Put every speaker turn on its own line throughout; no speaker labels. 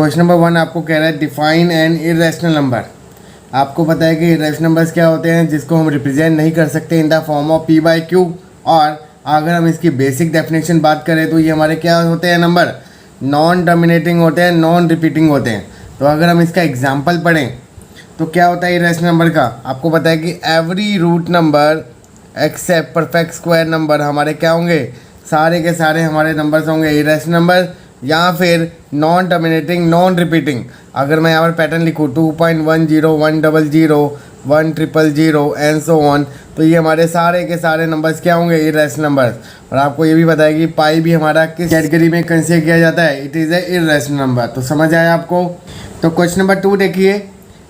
Question number 1 आपको कह रहा है डिफाइन एन इरेशनल नंबर। आपको पता है कि इरेशनल नंबर्स क्या होते हैं जिसको हम रिप्रेजेंट नहीं कर सकते in the form of P by Q. और अगर हम इसकी बेसिक डेफिनेशन बात करें तो ये हमारे क्या होते हैं नंबर, नॉन टर्मिनेटिंग होते हैं, नॉन रिपीटिंग होते हैं। तो अगर हम इसका एग्जाम्पल पढ़ें तो क्या होता है इरेशनल नंबर का, आपको पता है कि every root number except perfect square number हमारे क्या होंगे, सारे के सारे हमारे नंबर्स होंगे इरेशनल नंबर या फिर नॉन टर्मिनेटिंग नॉन रिपीटिंग। अगर मैं यहाँ पर पैटर्न लिखूँ 2.10 100 100 एंड सो ऑन, तो ये हमारे सारे के सारे नंबर्स क्या होंगे, इरेशनल नंबर्स। और आपको ये भी पता है कि पाई भी हमारा किस कैटेगरी में कंसीडर किया जाता है, it is A irrational number. तो समझ आया आपको। तो क्वेश्चन नंबर 2 देखिए,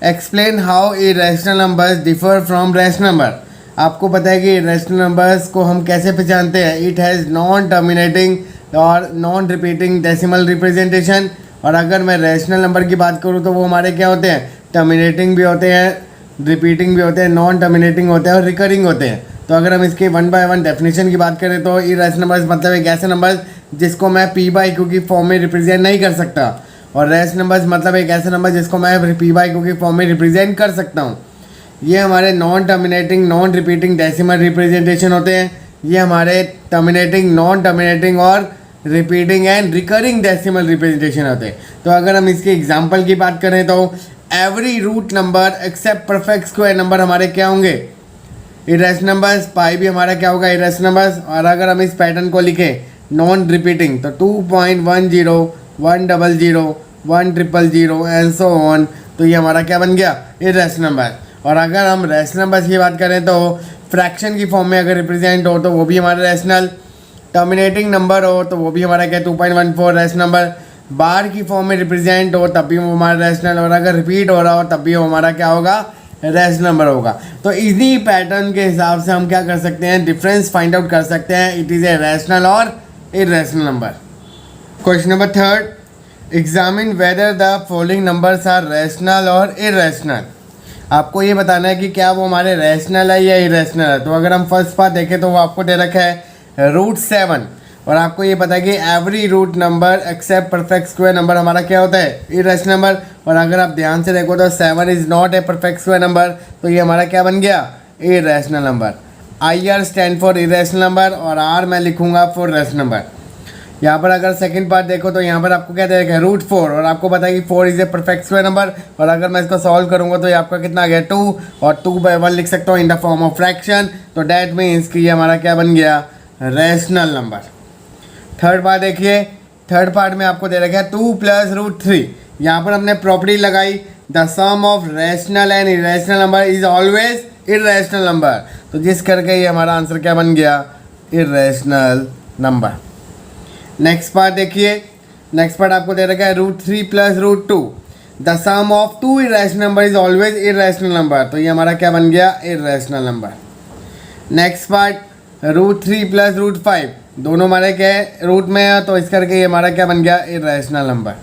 explain how irrational numbers differ from rational number. आपको पता है कि रैशनल नंबर्स को हम कैसे पहचानते हैं, इट हैज़ नॉन टर्मिनेटिंग और नॉन रिपीटिंग डेसिमल रिप्रेजेंटेशन। और अगर मैं रैशनल नंबर की बात करूँ तो वो हमारे क्या होते हैं, टर्मिनेटिंग भी होते हैं, रिपीटिंग भी होते हैं, नॉन टर्मिनेटिंग होते हैं और रिकरिंग होते हैं। तो अगर हम इसके 1 बाय 1 डेफिनेशन की बात करें तो इरेशनल नंबर्स मतलब एक ऐसे नंबर जिसको मैं पी बाई क्यू की फॉर्म में रिप्रेजेंट नहीं कर सकता, और रैशनल नंबर्स मतलब एक ऐसे नंबर जिसको मैं पी बाई क्यू की फॉर्म में रिप्रेजेंट कर सकता हूँ। ये हमारे non terminating non repeating decimal representation होते हैं। ये हमारे टर्मिनेटिंग नॉन टर्मिनेटिंग और repeating and recurring decimal representation होते हैं। तो अगर हम इसके एग्जांपल की बात करें तो every root number except perfect square number हमारे क्या होंगे, इरेशनल नंबर्स। पाई भी हमारा क्या होगा, इरेशनल नंबर्स। और अगर हम इस पैटर्न को लिखें नॉन रिपीटिंग तो 2.10 100 100 एंड सो ऑन, तो ये हमारा क्या बन गया, इरेशनल नंबर। और अगर हम रैशनल नंबर्स की बात करें तो फ्रैक्शन की फॉर्म में अगर रिप्रेजेंट हो तो वो भी हमारा रैशनल, टर्मिनेटिंग नंबर हो तो वो भी हमारा क्या 2.14 रैशनल नंबर, बार की फॉर्म में रिप्रेजेंट हो तब भी वो हमारा रैशनल, और अगर रिपीट हो रहा हो तब भी वो हमारा क्या होगा, रैशनल नंबर होगा। तो इसी पैटर्न के हिसाब से हम क्या कर सकते हैं, डिफरेंस फाइंड आउट कर सकते हैं, इट इज़ ए रैशनल और irrational number. Question number 3, examine whether the following numbers are rational और इरेशनल। आपको ये बताना है कि क्या वो हमारे रैशनल है या इरेशनल है। तो अगर हम फर्स्ट पार्ट देखें तो वो आपको दे रखा है रूट 7, और आपको ये पता है कि every root number except perfect square number हमारा क्या होता है, इरेशनल नंबर। और अगर आप ध्यान से देखो तो 7 is not a perfect square number, तो ये हमारा क्या बन गया, irrational number. IR stand for irrational number और R मैं लिखूंगा फॉर रैशनल नंबर। यहाँ पर अगर सेकंड पार्ट देखो तो यहाँ पर आपको क्या दे रखा है, रूट 4, और आपको पता है कि 4 is a perfect square number. और अगर मैं इसको सॉल्व करूँगा तो ये आपका कितना आ गया 2, और 2/1 लिख सकता हूँ in the form of fraction. तो डैट मीन्स कि ये हमारा क्या बन गया, रैशनल नंबर। थर्ड पार्ट देखिए, थर्ड पार्ट में आपको दे रखा है 2 + √3। यहाँ पर हमने प्रॉपर्टी लगाई, the sum of rational and irrational number is always irrational number. तो जिस करके ये हमारा आंसर क्या बन गया, इरेशनल नंबर। नेक्स्ट पार्ट देखिए, नेक्स्ट पार्ट आपको दे रखा है √3 + √2, the sum of 2 irrational number is always irrational number. तो ये हमारा क्या बन गया, इरेशनल नंबर। नेक्स्ट पार्ट √3 + √5, दोनों हमारे क्या है, रूट में है, तो इस करके ये हमारा क्या बन गया, इरेशनल नंबर।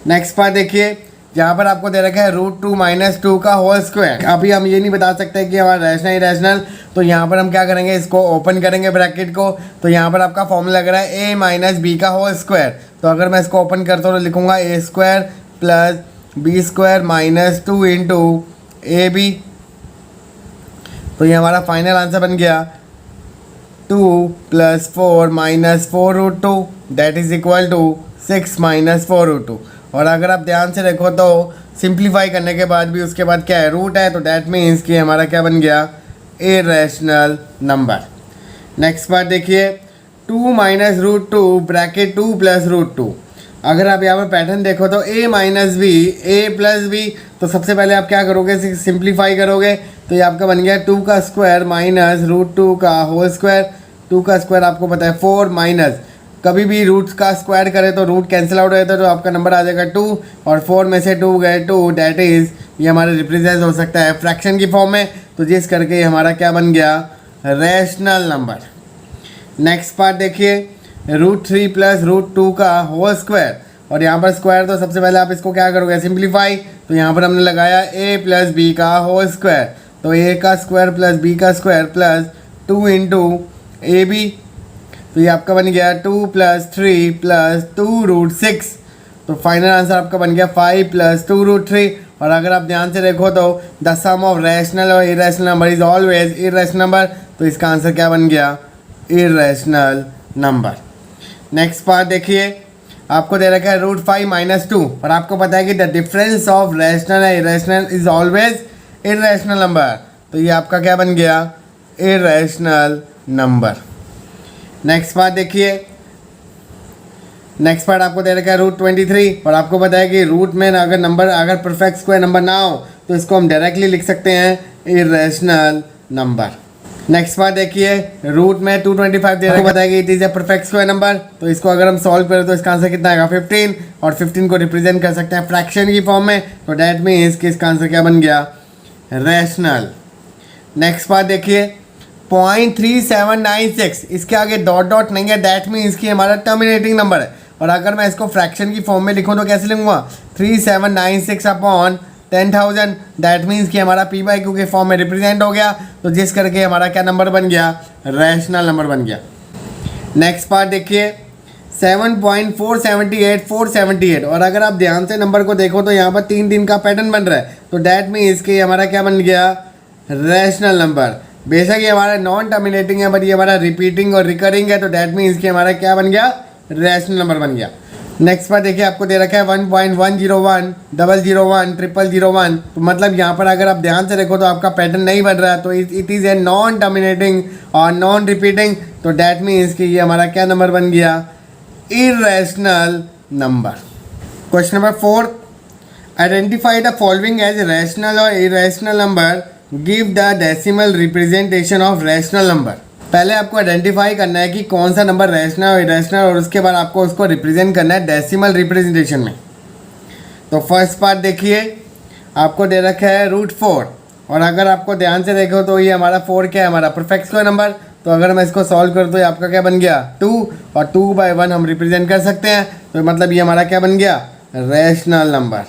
नेक्स्ट पार्ट देखिए, जहाँ पर आपको दे रखा है √2 - 2 का होल स्क्वायर। अभी हम ये नहीं बता सकते कि हमारा रैशनल इरेशनल, तो यहाँ पर हम क्या करेंगे, इसको ओपन करेंगे ब्रैकेट को। तो यहाँ पर आपका फॉर्मूला लग रहा है a - b का होल स्क्वायर। तो अगर मैं इसको ओपन करता हूँ तो लिखूँगा a² + b² - 2 × ab। तो ये हमारा फाइनल आंसर बन गया 2 + 4 - 4 √2 दैट इज इक्वल टू 6 - 4 √2। और अगर आप ध्यान से देखो तो सिंप्लीफाई करने के बाद भी उसके बाद क्या है, रूट है, तो दैट मीन्स कि हमारा क्या बन गया, इरेशनल नंबर। नेक्स्ट पार्ट देखिए, 2 - √2 ब्रैकेट 2 + √2। अगर आप यहाँ पर पैटर्न देखो तो a - b a + b, तो सबसे पहले आप क्या करोगे, सिंप्लीफाई करोगे। तो ये आपका बन गया 2 का स्क्वायर - √2 का होल स्क्वायर। 2 का स्क्वायर आपको पता है 4 माइनस, कभी भी रूट का स्क्वायर करें तो रूट कैंसिल आउट हो जाता है, तो आपका नंबर आ जाएगा 2, और 4 में से 2 गए 2, डैट इज़ ये हमारा रिप्रेजेंट हो सकता है फ्रैक्शन की फॉर्म में। तो जिस करके ये हमारा क्या बन गया, रैशनल नंबर। नेक्स्ट पार्ट देखिए, √3 + √2 का होल स्क्वायर, और यहाँ पर स्क्वायर, तो सबसे पहले आप इसको क्या करोगे, सिंप्लीफाई। तो यहाँ पर हमने लगाया a + b का होल स्क्वायर, तो a का स्क्वायर + b का स्क्वायर + 2 × ab। तो ये आपका बन गया 2 + 3 + 2 √6। तो फाइनल आंसर आपका बन गया 5 + 2√3। और अगर आप ध्यान से देखो तो द सम ऑफ रैशनल और irrational number is always irrational number, तो इसका आंसर क्या बन गया? Irrational number. नेक्स्ट पार्ट देखिए, आपको दे रखा है √5 - 2 और आपको पता है कि the difference of rational and irrational is always irrational number, तो ये आपका क्या बन गया? Irrational number. नेक्स्ट पार्ट देखिए, नेक्स्ट पार्ट आपको दे रखा है √23 और आपको पता है कि रूट में अगर नंबर अगर परफेक्ट स्क्वायर नंबर ना हो तो इसको हम डायरेक्टली लिख सकते हैं इरेशनल नंबर। नेक्स्ट पार्ट देखिए, रूट में 225 दे रखा है, पता है कि it is a perfect square number, तो इसको अगर हम सॉल्व करें तो इसका आंसर कितना आएगा? 15। और 15 को रिप्रेजेंट कर सकते हैं फ्रैक्शन की फॉर्म में, तो डैट मीन्स कि इसका आंसर क्या बन गया? रैशनल। नेक्स्ट पार्ट देखिए, 0.3796, इसके आगे डॉट डॉट नहीं है, दैट मीन्स कि हमारा टर्मिनेटिंग नंबर है। और अगर मैं इसको फ्रैक्शन की फॉर्म में लिखूँ तो कैसे लिखूँगा? 3796/10,000, दैट मीन्स कि हमारा p/q के फॉर्म में रिप्रेजेंट हो गया, तो जिस करके हमारा क्या नंबर बन गया? रैशनल नंबर बन गया। नेक्स्ट पार्ट देखिए, 7.478478, और अगर आप ध्यान से नंबर को देखो तो यहाँ पर 3 का पैटर्न बन रहा है, तो डैट मीन्स कि हमारा क्या बन गया? Rational number. बेशक ये हमारा नॉन टर्मिनेटिंग है बट ये हमारा रिपीटिंग और रिकरिंग है, तो डैट मीन्स कि हमारा क्या बन गया? रैशनल नंबर बन गया। नेक्स्ट पर देखिए, आपको दे रखा है 1.101 001 001, तो मतलब यहाँ पर अगर आप ध्यान से देखो तो आपका पैटर्न नहीं बन रहा है, तो it is a non terminating और नॉन रिपीटिंग, तो डैट मीन्स कि ये हमारा क्या नंबर बन गया? Irrational number. Question number 4, identify the following as rational और irrational number, give the decimal representation of rational number. पहले आपको आइडेंटिफाई करना है कि कौन सा नंबर रैशनल और इरेशनल, और उसके बाद आपको उसको रिप्रेजेंट करना है डेसिमल रिप्रेजेंटेशन में। तो फर्स्ट पार्ट देखिए, आपको दे रखा है √4, और अगर आपको ध्यान से देखो तो ये हमारा 4 क्या है? हमारा परफेक्ट स्क्वायर नंबर, तो अगर मैं इसको सॉल्व करूँ तो ये आपका क्या बन गया? 2, और 2/1 हम रिप्रेजेंट कर सकते हैं, तो मतलब ये हमारा क्या बन गया? Rational number.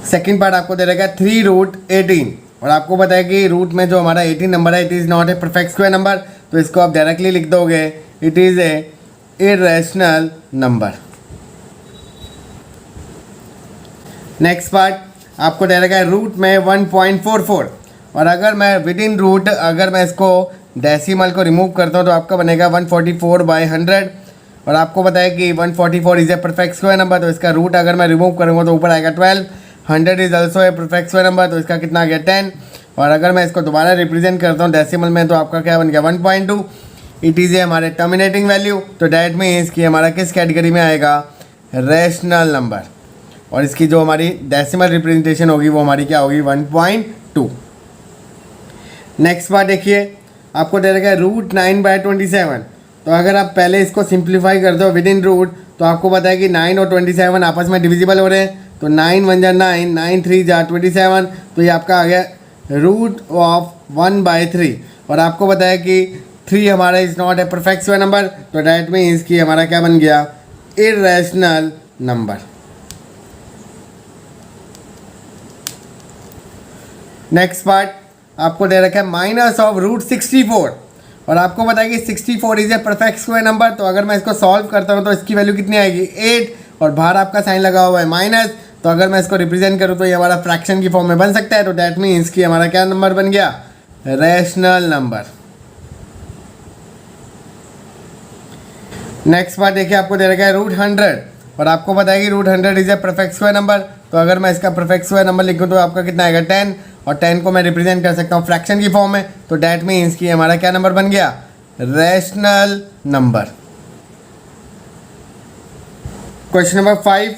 सेकेंड पार्ट आपको दे रखा है 3√18, और आपको पता है कि रूट में जो हमारा 18 नंबर है, it is not a perfect square number, तो इसको आप डायरेक्टली लिख दोगे it is A irrational number. Next part आपको दे रखा है रूट में 1.44, और अगर मैं विद इन रूट अगर मैं इसको डेसिमल को रिमूव करता हूँ तो आपका बनेगा 144/100, और आपको पता है कि 144 is a perfect square number, तो इसका रूट अगर मैं रिमूव करूँगा तो ऊपर आएगा 12। 100 is also a perfect square number, तो इसका कितना आ गया? 10। और अगर मैं इसको दोबारा रिप्रेजेंट करता हूँ डेसिमल में तो आपका क्या बन गया? 1.2। इट इज़ ए हमारे टर्मिनेटिंग वैल्यू, तो डैट मीन्स कि हमारा किस कैटेगरी में आएगा? Rational number. और इसकी जो हमारी डेसिमल रिप्रेजेंटेशन होगी वो हमारी क्या होगी? 1.2। नेक्स्ट बार देखिए, आपको दे रखा है √9/27, तो अगर आप पहले इसको सिंप्लीफाई कर दो विद इन रूट, तो आपको पता है कि 9 और 27 आपस में डिविजिबल हो रहे हैं, तो 9 1 जा 9, 9 3 जा 27, तो ये आपका आ गया √1/3। और आपको पता है कि 3 हमारा is not a perfect square number, तो डैट मीन्स कि हमारा क्या बन गया? Irrational number. नेक्स्ट पार्ट आपको दे रखा है -√64, और आपको पता है कि 64 is a perfect square number, तो अगर मैं इसको सॉल्व करता हूँ तो इसकी वैल्यू कितनी आएगी? 8, और बाहर आपका साइन लगा हुआ है माइनस, तो अगर मैं इसको रिप्रेजेंट करूँ तो ये हमारा फ्रैक्शन की फॉर्म में बन सकता है, तो डैट मीन्स कि हमारा क्या नंबर बन गया? Rational number. नेक्स्ट पार्ट देखिए, आपको दे रखा है √100, और आपको पता है कि √100 is a perfect square number, तो अगर मैं इसका परफेक्ट स्क्वायर नंबर लिखूँ तो आपका कितना आएगा? 10, और 10 को मैं रिप्रेजेंट कर सकता हूँ फ्रैक्शन की फॉर्म में, तो डैट मीन्स कि हमारा क्या नंबर बन गया? Rational number. Question number 5,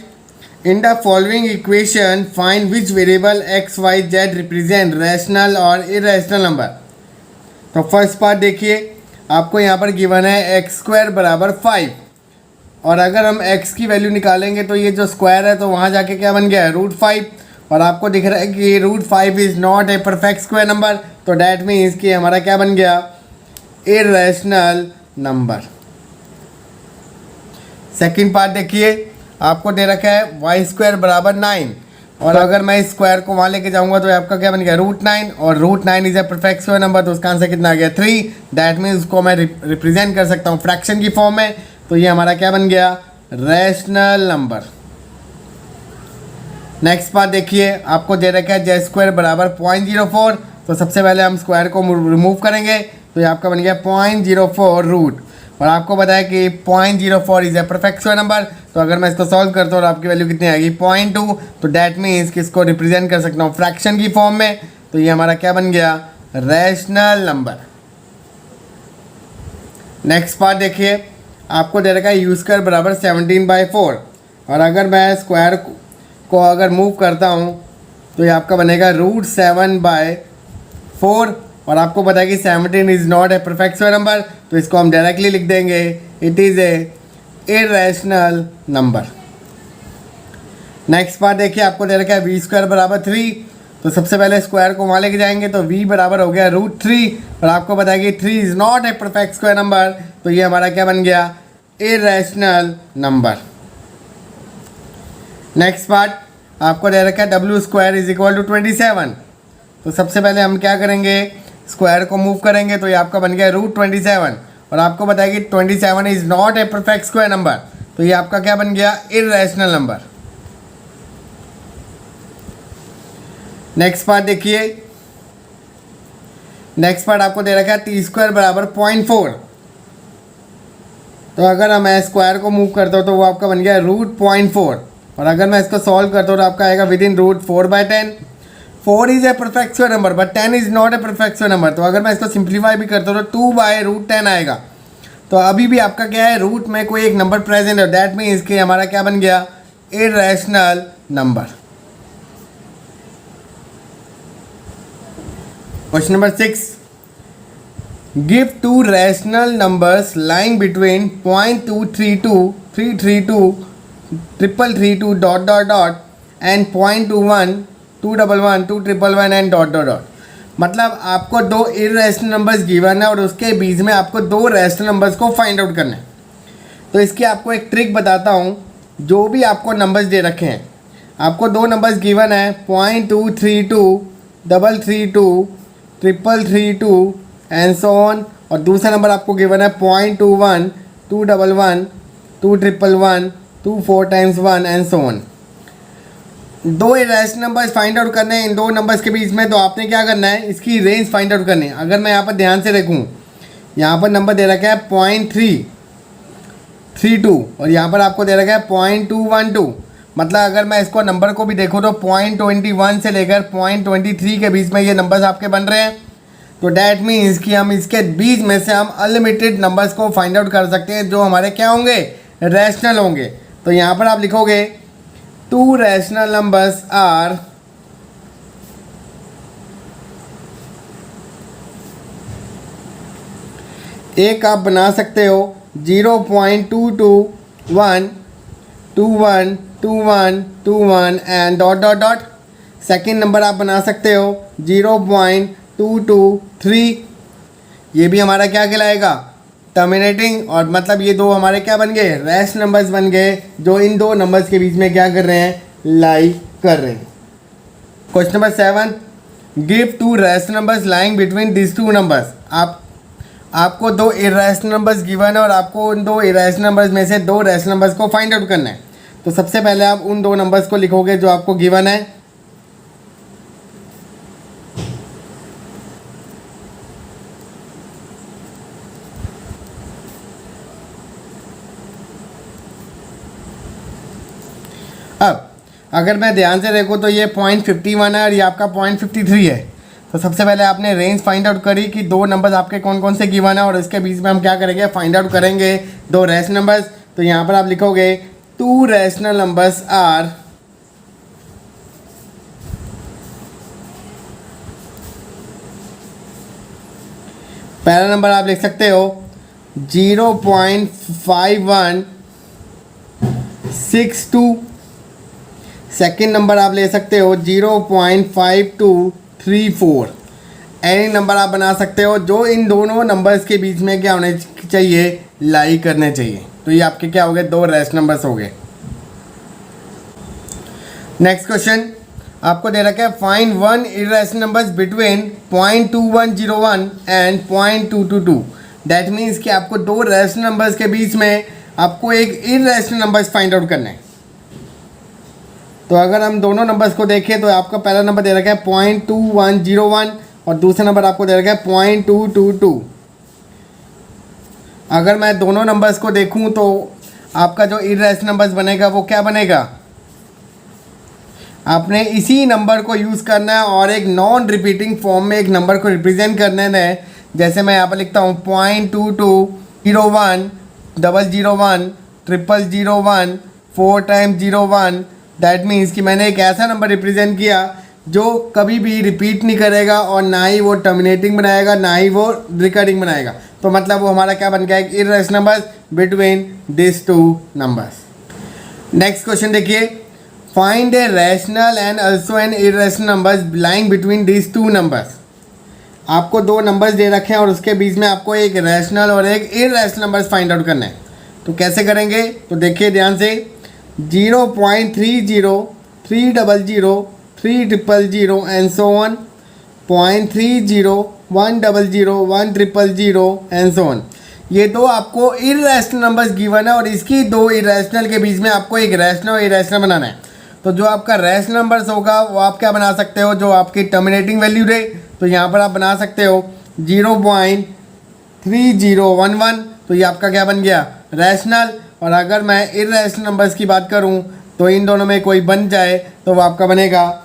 in the following equation find which variable x y z represent rational और इरेशनल नंबर। तो फर्स्ट पार्ट देखिए, आपको यहाँ पर गिवन है x² = 5, और अगर हम x की वैल्यू निकालेंगे तो ये जो स्क्वायर है तो वहाँ जाके क्या बन गया है? √5, और आपको दिख रहा है कि √5 is not a perfect square number, तो डैट मीन्स कि हमारा क्या बन गया? Irrational number. सेकेंड पार्ट देखिए, आपको दे रखा है y² = 9, और अगर मैं इस स्क्वायर को वहाँ लेके जाऊंगा तो आपका क्या बन गया √9, और √9 is a perfect square number, तो उसका आंसर कितना आ गया 3। दैट मीन्स उसको मैं रिप्रेजेंट कर सकता हूँ फ्रैक्शन की फॉर्म में, तो ये हमारा क्या बन गया रैशनल नंबर। नेक्स्ट बात देखिए, आपको दे रखा है z² बराबर 0.04, तो सबसे पहले हम स्क्वायर को रिमूव करेंगे, तो ये आपका बन गया 0.04 रूट, और आपको बताया कि 0.04 is a perfect square number, तो अगर मैं इसको सॉल्व करता हूँ और आपकी वैल्यू कितनी आएगी 0.2, तो डैट मीन्स कि इसको रिप्रेजेंट कर सकता हूँ फ्रैक्शन की फॉर्म में, तो ये हमारा क्या बन गया रैशनल नंबर। नेक्स्ट पार्ट देखिए, आपको दे रखा है u² बराबर 17/4, और अगर मैं स्क्वायर को अगर मूव करता हूँ तो ये आपका बनेगा √7/4, और आपको पता है कि 17 is not a perfect square number, तो इसको हम डायरेक्टली लिख देंगे it is A irrational number. Next part देखिए, आपको दे रखा है v² बराबर 3, तो सबसे पहले स्क्वायर को वहाँ लेके जाएंगे, तो v बराबर हो गया √3, और आपको पता है कि 3 is not a perfect square number, तो ये हमारा क्या बन गया इर्रेशनल नंबर। नेक्स्ट पार्ट, आपको दे रखा है w² = 27, तो सबसे पहले हम क्या करेंगे स्क्वायर को मूव करेंगे, तो ये आपका बन गया √27, और आपको बताया कि 27 is not a perfect square number, तो ये आपका क्या बन गया इर्रेशनल नंबर। नेक्स्ट पार्ट देखिए, नेक्स्ट पार्ट आपको दे रखा है t² बराबर 0.4, तो अगर हम स्क्वायर को मूव करता हूँ तो वो आपका बन गया √0.4, और अगर मैं इसको सॉल्व करता हूँ तो आपका आएगा with in √4/10। 4 is a perfect square number but 10 is not a perfect square number, तो अगर मैं इसको सिंप्लीफाई भी करता हूँ तो 2/√10 आएगा, तो अभी भी आपका क्या है रूट में कोई एक नंबर प्रेजेंट है, दैट मीन्स कि हमारा क्या बन गया irrational number. Question number 6, give 2 rational numbers lying between 0.232, 332, 332, ... and 0.21, 211, 211 and ... मतलब आपको 2 इर्रेशनल नंबर्स गिवन है और उसके बीच में आपको 2 रैशनल नंबर्स को फाइंड आउट करना है। तो इसकी आपको एक ट्रिक बताता हूँ, जो भी आपको नंबर्स दे रखे हैं, आपको 2 नंबर्स गिवन है 0.232, 332, 332 एंड सो ऑन, और दूसरा नंबर आपको गिवन है 0.21, 211, 211, 2 4 times 1 and so on. 2 irrational numbers find out करने हैं इन 2 नंबर्स के बीच में, तो आपने क्या करना है इसकी रेंज फाइंड आउट करनी है। अगर मैं यहाँ पर ध्यान से देखूँ, यहाँ पर नंबर दे रखा है 0.332 और यहाँ पर आपको दे रखा है 0.212, मतलब अगर मैं इसको नंबर को भी देखूँ तो 0.21 से लेकर 0.23 के बीच में ये नंबर्स आपके बन रहे हैं, तो डैट मीन्स कि हम इसके बीच में से हम अनलिमिटेड नंबर्स को फाइंड आउट कर सकते हैं जो हमारे क्या होंगे रैशनल होंगे। तो यहाँ पर आप लिखोगे 2 रैशनल नंबर्स आर एक आप बना सकते हो 0.221, 21, 21, 21 एंड ... सेकेंड नंबर आप बना सकते हो 0.223, ये भी हमारा क्या कहलाएगा टर्मिनेटिंग, और मतलब ये 2 हमारे क्या बन गए रैशनल नंबर्स बन गए जो इन 2 नंबर्स के बीच में क्या कर रहे हैं लाई कर रहे हैं। Question number 7, give 2 rational numbers lying between this 2 numbers. आपको 2 इर्रेशनल नंबर्स गिवन है और आपको उन 2 इर्रेशनल नंबर्स में से 2 रैशनल नंबर्स को फाइंड आउट करना है। तो सबसे पहले आप उन 2 नंबर्स को लिखोगे जो आपको गिवन है, अब अगर मैं ध्यान से देखूँ तो ये 0.51 है और ये आपका 0.53 है। तो सबसे पहले आपने रेंज फाइंड आउट करी कि 2 नंबर्स आपके कौन कौन से गिवन है और इसके बीच में हम क्या करेंगे फाइंड आउट करेंगे 2 रैशनल नंबर्स। तो यहाँ पर आप लिखोगे 2 रैशनल नंबर्स आर पहला नंबर आप लिख सकते हो 0.5162, सेकेंड नंबर आप ले सकते हो 0.5234। एनी नंबर आप बना सकते हो जो इन दोनों नंबर्स के बीच में क्या होने चाहिए लाई करने चाहिए। तो ये आपके क्या हो गए 2 रैशनल नंबर्स हो गए। नेक्स्ट क्वेश्चन, आपको दे रखा है find one irrational numbers between 0.2101 and 0.222। That means कि आपको दो रैशनल नंबर्स के बीच में आपको एक इरेशनल नंबर्स फाइंड आउट करना है। तो अगर हम दोनों नंबर्स को देखें तो आपका पहला नंबर दे रखा है 0.2101 और दूसरा नंबर आपको दे रखा है 0.222। अगर मैं दोनों नंबर्स को देखूं तो आपका जो इरेशनल नंबर्स बनेगा वो क्या बनेगा, आपने इसी नंबर को यूज़ करना है और एक नॉन रिपीटिंग फॉर्म में एक नंबर को रिप्रेजेंट करने है। जैसे मैं यहाँ पर लिखता हूँ 0.2201 001 0001 4 टाइम्स 01। दैट मीन्स कि मैंने एक ऐसा नंबर रिप्रेजेंट किया जो कभी भी रिपीट नहीं करेगा और ना ही वो टर्मिनेटिंग बनाएगा ना ही वो रिकरिंग बनाएगा। तो मतलब वो हमारा क्या बन गया, एक irrational number between this two numbers. Next question देखिए, find a rational and also an irrational numbers lying between this two numbers. आपको दो नंबर्स दे रखे हैं और उसके बीच में आपको एक रैशनल और एक इरेशनल नंबर्स फाइंड आउट करना है। तो कैसे करेंगे, तो देखिए ध्यान से, 0.30 300 3000 and so on, 0.30 100 1000 and so on. ये दो आपको इरेशनल नंबर्स गिवन है और इसकी दो इरेशनल के बीच में आपको एक रैशनल और इरेशनल बनाना है। तो जो आपका रैशनल नंबर्स होगा वो आप क्या बना सकते हो, जो आपकी टर्मिनेटिंग वैल्यू रहे तो यहाँ पर आप बना सकते हो 0.3011। तो ये आपका क्या बन गया, रैशनल। और अगर मैं इरेशनल नंबर्स की बात करूँ तो इन दोनों में कोई बन जाए तो वो आपका बनेगा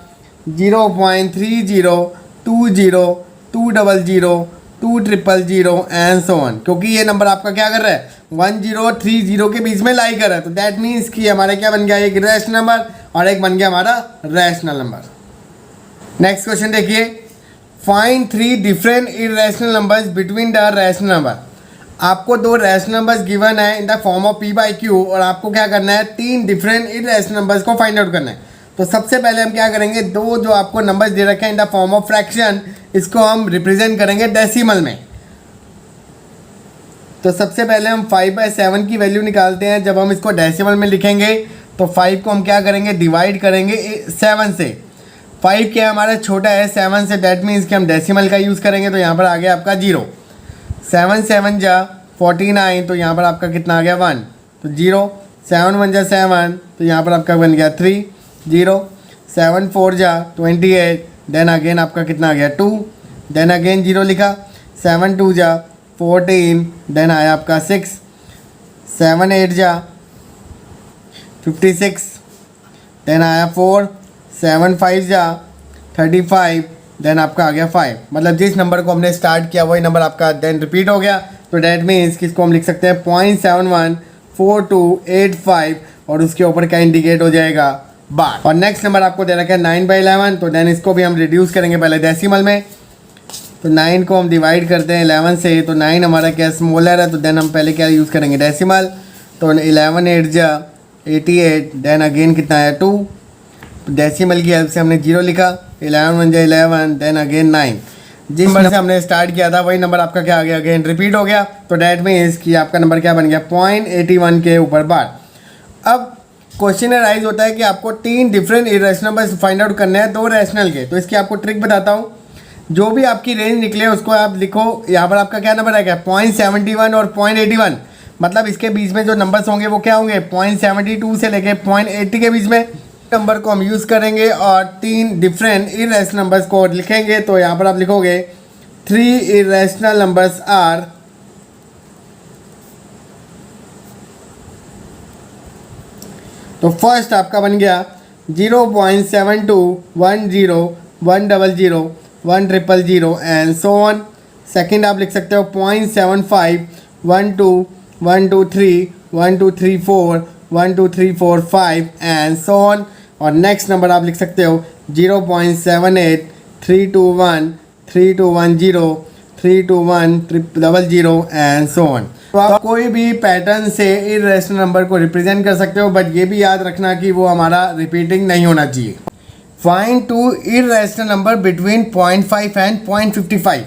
0.30 20 200 2000 एंड सो ऑन। क्योंकि ये नंबर आपका क्या कर रहा है, 1030 के बीच में लाई कर रहा है। तो दैट मीन्स कि हमारा क्या बन गया, एक रैशनल नंबर और एक बन गया हमारा रैशनल नंबर। नेक्स्ट क्वेश्चन देखिए, find 3 different irrational numbers between the rational number. आपको दो रैशनल नंबर्स गिवन है in the form of P/Q और आपको क्या करना है, 3 डिफरेंट इरेशनल नंबर्स को फाइंड आउट करना है। तो सबसे पहले हम क्या करेंगे, दो जो आपको नंबर्स दे रखे हैं in the form of fraction, इसको हम रिप्रेजेंट करेंगे डेसिमल में। तो सबसे पहले हम 5/7 की वैल्यू निकालते हैं। जब हम इसको डेसिमल में लिखेंगे तो 5 को हम क्या करेंगे, डिवाइड करेंगे 7 से। 5 क्या हमारा छोटा है 7 से, दैट मीन्स कि हम डेसिमल का यूज़ करेंगे। तो यहाँ पर आ गया आपका 0। 7 7 जा 49, तो यहाँ पर आपका कितना आ गया 1, तो 0। 7 1 जा 7, तो यहाँ पर आपका बन गया 3 0। 7 4 जा 28, देन अगेन आपका कितना आ गया 2, देन अगेन 0 लिखा। 7 2 जा 14, देन आया आपका 6। 7 8 जा 56, देन आया 4। 7 5 जा 35, देन आपका आ गया 5। मतलब जिस नंबर को हमने स्टार्ट किया वही नंबर आपका देन रिपीट हो गया। तो डैट मीन्स किसको हम लिख सकते हैं 0.714285 और उसके ऊपर क्या इंडिकेट हो जाएगा, बार। और नेक्स्ट नंबर आपको दे रखा है 9/11, तो देन इसको भी हम रिड्यूस करेंगे पहले डेसिमल में। तो 9 को हम डिवाइड करते हैं 11 से, तो 9 हमारा क्या स्मॉलर है, तो देन हम पहले क्या यूज़ करेंगे डेसिमल। तो 11 8 जा 88, देन अगेन कितना है 2। तो डेसिमल की हेल्प से हमने 0 लिखा। 11 1 जा 11, देन अगेन 9। जिस नंबर से हमने स्टार्ट किया था वही नंबर आपका क्या आ गया, अगेन रिपीट हो गया। तो डैट मीन्स कि आपका नंबर क्या बन गया 0.81 के ऊपर बार। अब क्वेश्चन राइज होता है कि आपको 3 different irrational numbers find out करने हैं 2 रैशनल के। तो इसकी आपको ट्रिक बताता हूँ। जो भी आपकी रेंज निकले उसको आप लिखो। यहाँ पर आपका क्या नंबर आएगा 0.71 और 0.81। मतलब इसके बीच में जो नंबर्स होंगे वो क्या होंगे 0.72 से लेके 0.80 के बीच में नंबर को हम यूज़ करेंगे और 3 डिफरेंट इरेशनल नंबर्स को लिखेंगे। तो यहाँ पर आप लिखोगे 3 इरेशनल नंबर्स आर, तो फर्स्ट आपका बन गया 0.72 10 100 1000 एंड सो ऑन। सेकेंड आप लिख सकते हो 0.75 12 1 2 3 1 2 3 4 1 2 3 4 5 एंड सो ऑन। और नेक्स्ट नंबर आप लिख सकते हो 0.78 321 3210 321 000 एंड सो ऑन। तो आप कोई भी पैटर्न से इरेशनल नंबर को रिप्रेजेंट कर सकते हो, बट ये भी याद रखना कि वो हमारा रिपीटिंग नहीं होना चाहिए। Find 2 irrational number between 0.5 and 0.55।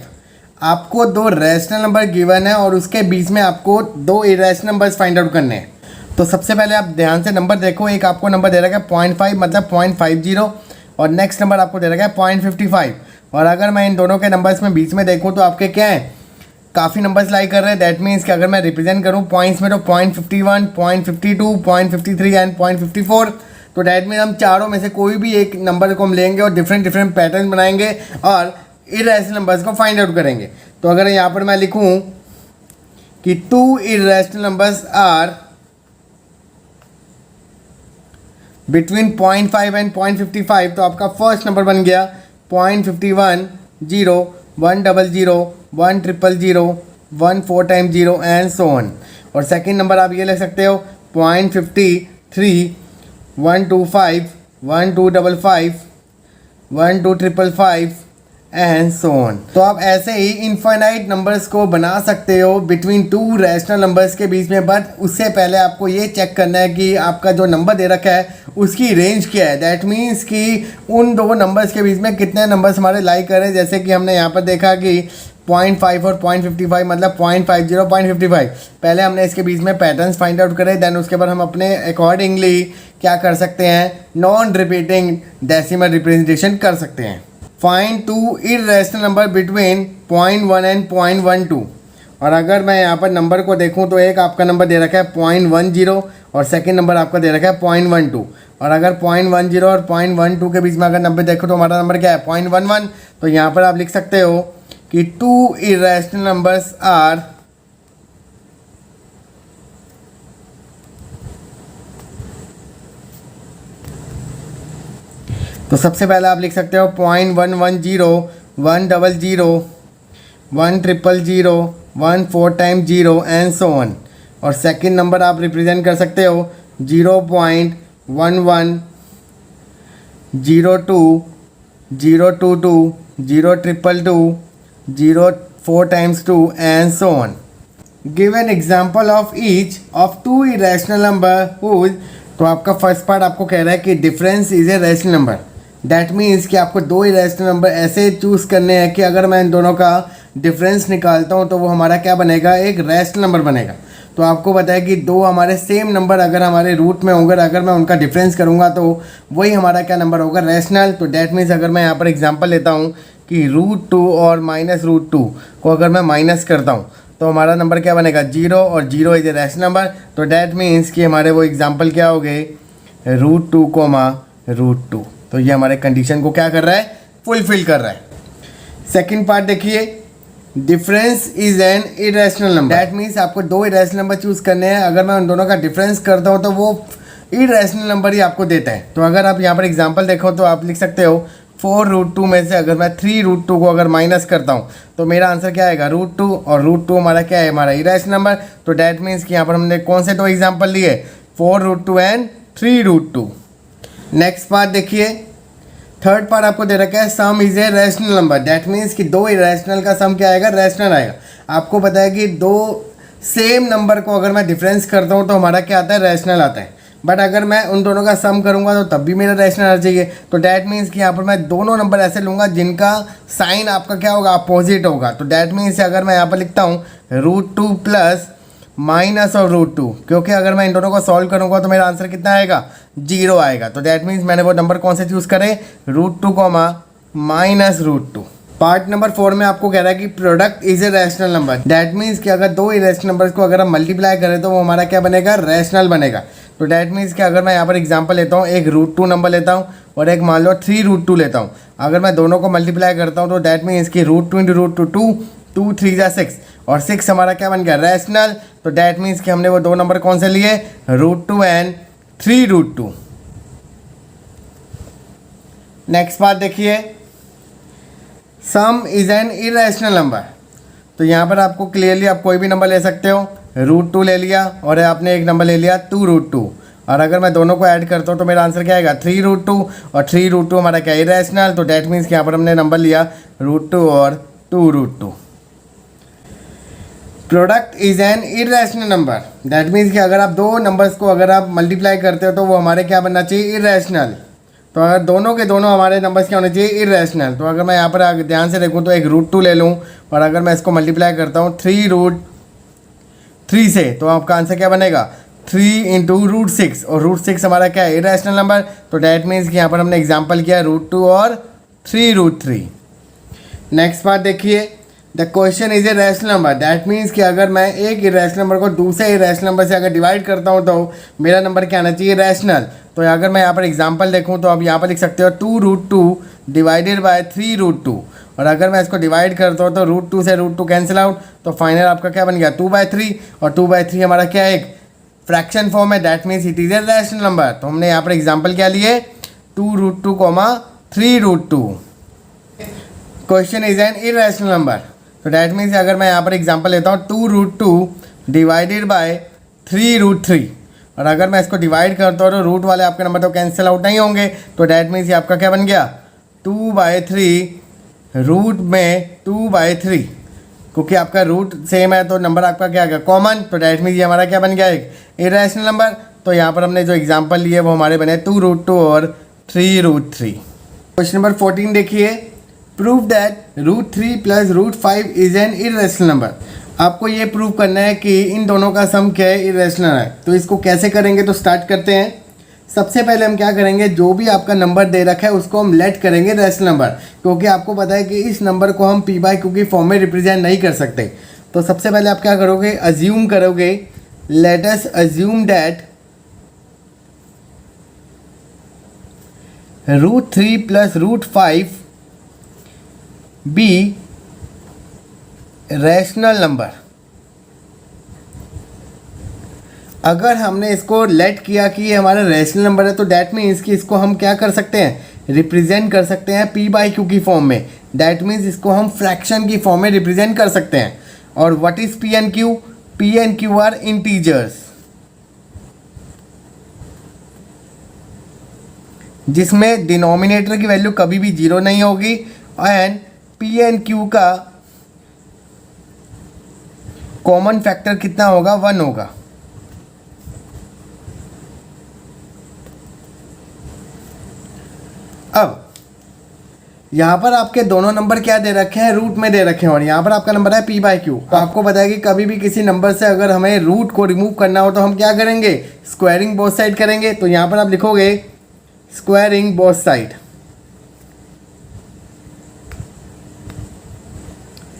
आपको 2 रैशनल नंबर गिवन है और उसके बीच में आपको 2 इरेशनल नंबर्स फाइंड आउट करने हैं। तो सबसे पहले आप ध्यान से नंबर देखो। एक आपको नंबर दे रखा है 0.5 मतलब 0.50, और नेक्स्ट नंबर आपको दे रखा है 0.55। और अगर मैं इन दोनों के नंबर्स में बीच में देखूँ तो आपके क्या है, काफ़ी नंबर्स लाई कर रहे हैं। दैट मीन्स कि अगर मैं रिप्रेजेंट करूँ पॉइंट्स में तो 0.51, 0.52, 0.53 एंड 0.54। तो दैट मीन हम चारों में से कोई भी एक नंबर को हम लेंगे और डिफरेंट डिफरेंट पैटर्न बनाएंगे और इर्रेशनल नंबर्स को फाइंड आउट करेंगे। तो अगर यहाँ पर मैं लिखूँ कि 2 irrational numbers are between 0.5 and 0.55, तो आपका फर्स्ट नंबर बन गया 0.51, 0, 100, 100, 1 4 टाइम 0 एंड सो ऑन। और सेकंड नंबर आप ये ले सकते हो 0.53, 125, 1255, 12555 एंड सो ऑन। तो आप ऐसे ही इनफाइनाइट नंबर्स को बना सकते हो बिटवीन टू रैशनल नंबर्स के बीच में, बट उससे पहले आपको ये चेक करना है कि आपका जो नंबर दे रखा है उसकी रेंज क्या है। दैट मीन्स कि उन दो नंबर्स के बीच में कितने नंबर्स हमारे लाई करें। जैसे कि हमने यहाँ पर देखा कि 0.5 और 0.55 मतलब 0.50, 0.55। पहले हमने इसके बीच में पैटर्न्स फाइंड आउट करे, देन उसके बाद हम अपने अकॉर्डिंगली क्या कर सकते हैं, नॉन रिपीटिंग डेसिमल रिप्रेजेंटेशन कर सकते हैं। Find 2 irrational number between 0.1 and 0.12। और अगर मैं यहाँ पर नंबर को देखूँ तो एक आपका नंबर दे रखा है 0.10 और सेकंड नंबर आपका दे रखा है 0.12। और अगर 0.10 और 0.12 के बीच में अगर नंबर देखो तो हमारा नंबर क्या है 0.11। तो यहाँ पर आप लिख सकते हो कि 2 इर्रेशनल नंबर्स आर तो सबसे पहले आप लिख सकते हो 0.110, 100, 100, 1 4 टाइम 0 एंड सो ऑन। और सेकंड नंबर आप रिप्रेजेंट कर सकते हो 0.11, 02, 022, 022, 0 4 times 2 and so on. Give an example of each of 2 irrational number whose। तो आपका फर्स्ट पार्ट आपको कह रहा है कि difference is a rational number. That means कि आपको 2 इरेशनल नंबर ऐसे चूज़ करने हैं कि अगर मैं इन दोनों का डिफरेंस निकालता हूँ तो वो हमारा क्या बनेगा, एक रैशनल नंबर बनेगा। तो आपको बताया कि 2 हमारे सेम नंबर अगर हमारे रूट में होंगे, अगर मैं उनका डिफरेंस करूँगा तो वही हमारा क्या नंबर होगा, रैशनल। तो डैट मीन्स अगर मैं यहाँ पर एग्जांपल लेता हूँ कि √2 और -√2 को अगर मैं माइनस करता हूँ तो हमारा नंबर क्या बनेगा, 0 और 0 इज ए रैशनल नंबर। तो डैट मीन्स कि हमारे वो एग्जांपल क्या हो गए, √2, √2। तो ये हमारे कंडीशन को क्या कर रहा है, फुलफिल कर रहा है। सेकंड पार्ट देखिए, difference is an irrational number. That means आपको 2 इरेशनल नंबर चूज करने हैं। अगर मैं उन दोनों का डिफरेंस करता हूँ तो वो इरेशनल नंबर ही आपको देता है। तो अगर आप यहाँ पर एग्जांपल देखो तो आप लिख सकते हो 4√2 में से अगर मैं 3√2 को अगर माइनस करता हूँ तो मेरा आंसर क्या आएगा, √2। और √2 हमारा क्या है, हमारा इरेशनल नंबर। तो डैट मीन्स कि यहाँ पर हमने कौन से 2 एग्जाम्पल लिए, 4√2 एंड 3√2। नेक्स्ट पार्ट देखिए, थर्ड पार्ट आपको दे रखा है सम is a rational number. That means कि 2 इरेशनल का सम क्या आएगा, रैशनल आएगा। आपको पता है कि 2 सेम नंबर को अगर मैं डिफरेंस करता हूँ तो हमारा क्या आता है, रैशनल आता है। बट अगर मैं उन दोनों का सम करूँगा तो तब भी मेरा रैशनल आना चाहिए। तो डैट मीन्स कि यहाँ पर मैं दोनों नंबर ऐसे लूँगा जिनका साइन आपका क्या होगा, अपोजिट होगा। तो डैट मीन्स अगर मैं यहाँ पर लिखता हूँ √2 प्लस माइनस और √2, क्योंकि अगर मैं इन दोनों को सॉल्व करूँगा तो मेरा आंसर कितना आएगा, 0 आएगा। तो डैट मीन्स मैंने वो नंबर कौन से चूज़ करे, √2, -√2। पार्ट नंबर 4 में आपको कह रहा है कि product is a rational number. That means कि अगर 2 इरेशनल नंबर्स को अगर हम मल्टीप्लाई करें तो वो हमारा क्या बनेगा, रैशनल बनेगा। तो डैट मीन्स कि अगर मैं यहाँ पर एग्जांपल लेता हूँ, एक √2 नंबर लेता हूँ और एक मान लो 3√2 लेता हूँ। अगर मैं दोनों को मल्टीप्लाई करता हूँ तो डैट मीन्स कि √2 × √2 2, 2 3 = 6 और 6 हमारा क्या बन गया, रैशनल। तो डैट मीन्स कि हमने वो 2 नंबर कौन से लिए, √2 एंड 3√2। नेक्स्ट पार्ट देखिए, सम इज एन इरेशनल नंबर। तो यहाँ पर आपको क्लियरली आप कोई भी नंबर ले सकते हो, √2 ले लिया और आपने एक नंबर ले लिया 2√2। और अगर मैं दोनों को ऐड करता हूँ तो मेरा आंसर क्या आएगा, 3√2। और 3√2 हमारा क्या, इरेशनल। तो डैट मीन्स कि यहाँ पर हमने नंबर लिया √2 और 2√2। Product is an irrational number. That means कि अगर आप 2 नंबर्स को अगर आप मल्टीप्लाई करते हो तो वो हमारे क्या बनना चाहिए, इरेशनल। तो अगर दोनों के दोनों हमारे नंबर्स क्या होने चाहिए, इरेशनल। तो अगर मैं यहाँ पर ध्यान से देखूँ तो एक √2 ले लूँ और अगर मैं इसको मल्टीप्लाई करता हूँ 3√3 से तो आपका आंसर क्या बनेगा, 3 × √6 और √6 हमारा क्या है, इरेशनल नंबर। तो डैट मीन्स कि यहाँ पर हमने एग्जाम्पल किया √2 और 3 √3। नेक्स्ट पार्ट देखिए, the question is a rational number. That means कि अगर मैं एक इरेशनल नंबर को दूसरे इरेशनल नंबर से अगर डिवाइड करता हूँ तो मेरा नंबर क्या आना चाहिए, रैशनल। तो अगर मैं यहाँ पर एग्जांपल देखूँ तो आप यहाँ पर लिख सकते हो 2 √2 डिवाइडेड बाय 3 √2। और अगर मैं इसको डिवाइड करता हूँ तो √2 से √2 कैंसिल आउट, तो फाइनल आपका क्या बन गया 2/3। और 2/3 हमारा क्या है, एक फ्रैक्शन फॉर्म है। That means it is a rational number. तो हमने यहाँ पर एग्जाम्पल क्या लिए, 2 √2, 3 √2। Question is an irrational number. तो डैट मीन्स अगर मैं यहाँ पर एग्जांपल लेता हूँ 2 √2 डिवाइडेड बाय 3 √3, और अगर मैं इसको डिवाइड करता हूँ तो रूट वाले आपके नंबर तो कैंसिल आउट नहीं होंगे। तो डैट मीन्स ये आपका क्या बन गया 2/3 रूट में 2/3, क्योंकि आपका रूट सेम है तो नंबर आपका क्या आ गया कॉमन। तो डैट मीन्स ये हमारा क्या बन गया, एक इरेशनल नंबर। तो यहाँ पर हमने जो एग्जाम्पल लिए वो हमारे बने 2 √2 और 3 √3। क्वेश्चन नंबर 14 देखिए, prove that √3 + √5 is an irrational number. आपको ये प्रूव करना है कि इन दोनों का सम क्या है, इरेशनल है। तो इसको कैसे करेंगे, तो स्टार्ट करते हैं। सबसे पहले हम क्या करेंगे, जो भी आपका नंबर दे रखा है उसको हम लेट करेंगे रैशनल नंबर, क्योंकि आपको पता है कि इस नंबर को हम p/q की फॉर्म में रिप्रेजेंट नहीं कर सकते। तो सबसे पहले आप क्या करोगे, अज्यूम करोगे, let us assume that √3 + √5 B rational number. अगर हमने इसको लेट किया कि ये हमारा रैशनल नंबर है तो डैट मीन्स कि इसको हम क्या कर सकते हैं, रिप्रेजेंट कर सकते हैं p/q की फॉर्म में। डैट मीन्स इसको हम फ्रैक्शन की फॉर्म में रिप्रेजेंट कर सकते हैं। और what is p and q? p and q are integers, जिसमें डिनोमिनेटर की वैल्यू कभी भी 0 नहीं होगी। एंड p and q का कॉमन फैक्टर कितना होगा, 1 होगा। अब यहाँ पर आपके दोनों नंबर क्या दे रखे हैं, रूट में दे रखे हैं, और यहाँ पर आपका नंबर है p/q। तो आपको पता है कि कभी भी किसी नंबर से अगर हमें रूट को रिमूव करना हो तो हम क्या करेंगे, स्क्वायरिंग बोथ साइड करेंगे। तो यहाँ पर आप लिखोगे स्क्वायरिंग बोथ साइड।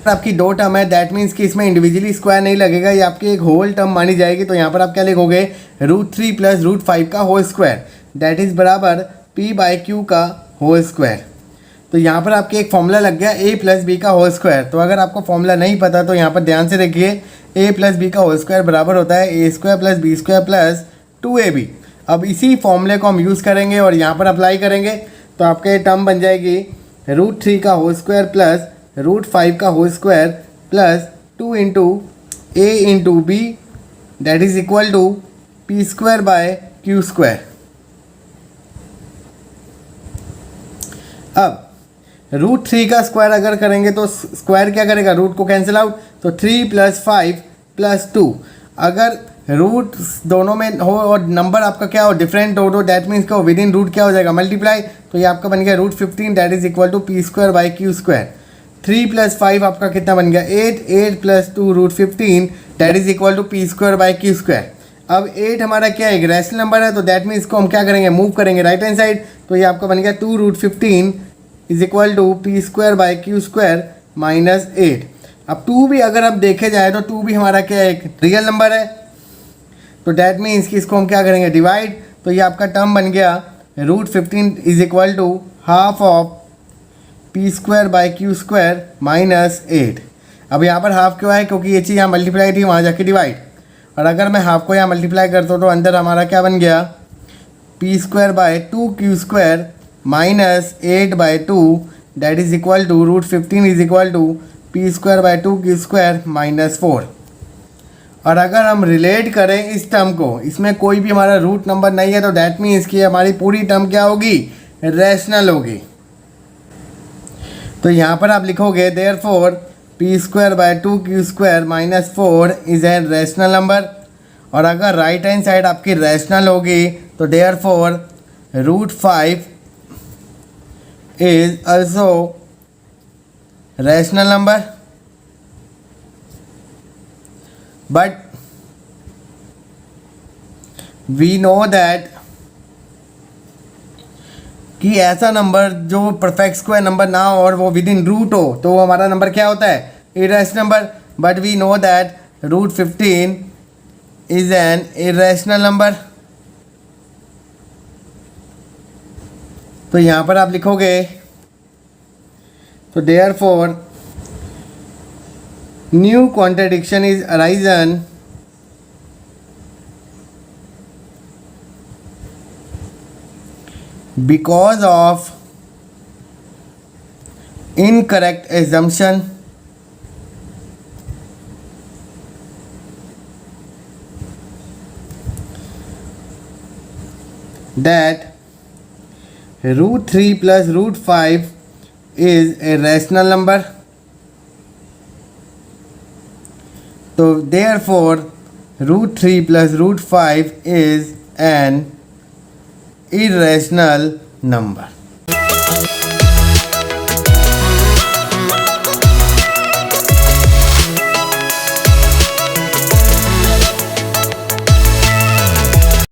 आपकी दो टर्म है, दैट मीन्स कि इसमें इंडिविजुअली स्क्वायर नहीं लगेगा, ये आपकी एक होल टर्म मानी जाएगी। तो यहाँ पर आप क्या लिखोगे, √3 + √5 का होल स्क्वायर, दैट इज बराबर p/q का होल स्क्वायर। तो यहाँ पर आपके एक फॉर्मूला लग गया a + b का होल स्क्वायर। तो अगर आपको फॉर्मूला नहीं पता तो यहाँ पर ध्यान से देखिए, a + b का होल स्क्वायर बराबर होता है a² + b² + 2ab। अब इसी फॉर्मूले को हम यूज़ करेंगे और यहाँ पर अप्लाई करेंगे। तो आपका ये टर्म बन जाएगी √3 का होल स्क्वायर + √5 का whole square + 2 × a × b, that is equal to p²/q²। अब √3 का स्क्वायर अगर करेंगे तो स्क्वायर क्या करेगा, रूट को कैंसिल आउट। तो 3 + 5 + 2, अगर रूट दोनों में हो और नंबर आपका क्या हो, डिफरेंट हो, तो डैट मीन्स क्या हो, विद इन रूट क्या हो जाएगा, मल्टीप्लाई। तो ये आपका बन गया √15, that is equal to p²/q²। 3 + 5 आपका कितना बन गया, 8, 8 + 2 √15, that is equal to p²/q²। अब 8 हमारा क्या है, एक रैशनल नंबर है, तो दैट मीन्स इसको हम क्या करेंगे, मूव करेंगे राइट हैंड साइड। तो ये आपका बन गया 2 √15 इज इक्वल टू p²/q² - 8। अब 2 भी अगर आप देखे जाए तो 2 भी हमारा क्या है, एक रियल नंबर है। तो डैट मीन्स कि इसको हम क्या करेंगे, डिवाइड। तो ये आपका टर्म बन गया √15 is equal to half of p²/q² - 8। अब यहाँ पर हाफ क्यों है, क्योंकि ये चीज़ यहाँ मल्टीप्लाई थी, वहाँ जाके डिवाइड। और अगर मैं हाफ को यहाँ मल्टीप्लाई करता हूँ तो अंदर हमारा क्या बन गया, p²/2q² - 8/2, that is equal to √15 is equal to p²/2q² - 4। और अगर हम रिलेट करें इस टर्म को, इसमें कोई भी हमारा रूट नंबर नहीं है, तो डैट मीन्स कि हमारी पूरी टर्म क्या होगी, रैशनल होगी। तो यहाँ पर आप लिखोगे therefore p²/2q² - 4 is a rational number. और अगर राइट हैंड साइड आपकी रैशनल होगी तो therefore √5 is also rational number. But we know that कि ऐसा नंबर जो परफेक्ट स्क्वायर नंबर ना हो और वो विद इन रूट हो तो वो हमारा नंबर क्या होता है, irrational number. But we know that root 15 is an irrational number. तो यहाँ पर आप लिखोगे, तो therefore new contradiction is arisen because of incorrect assumption that root 3 plus root 5 is a rational number. So therefore root 3 plus root 5 is an irrational number.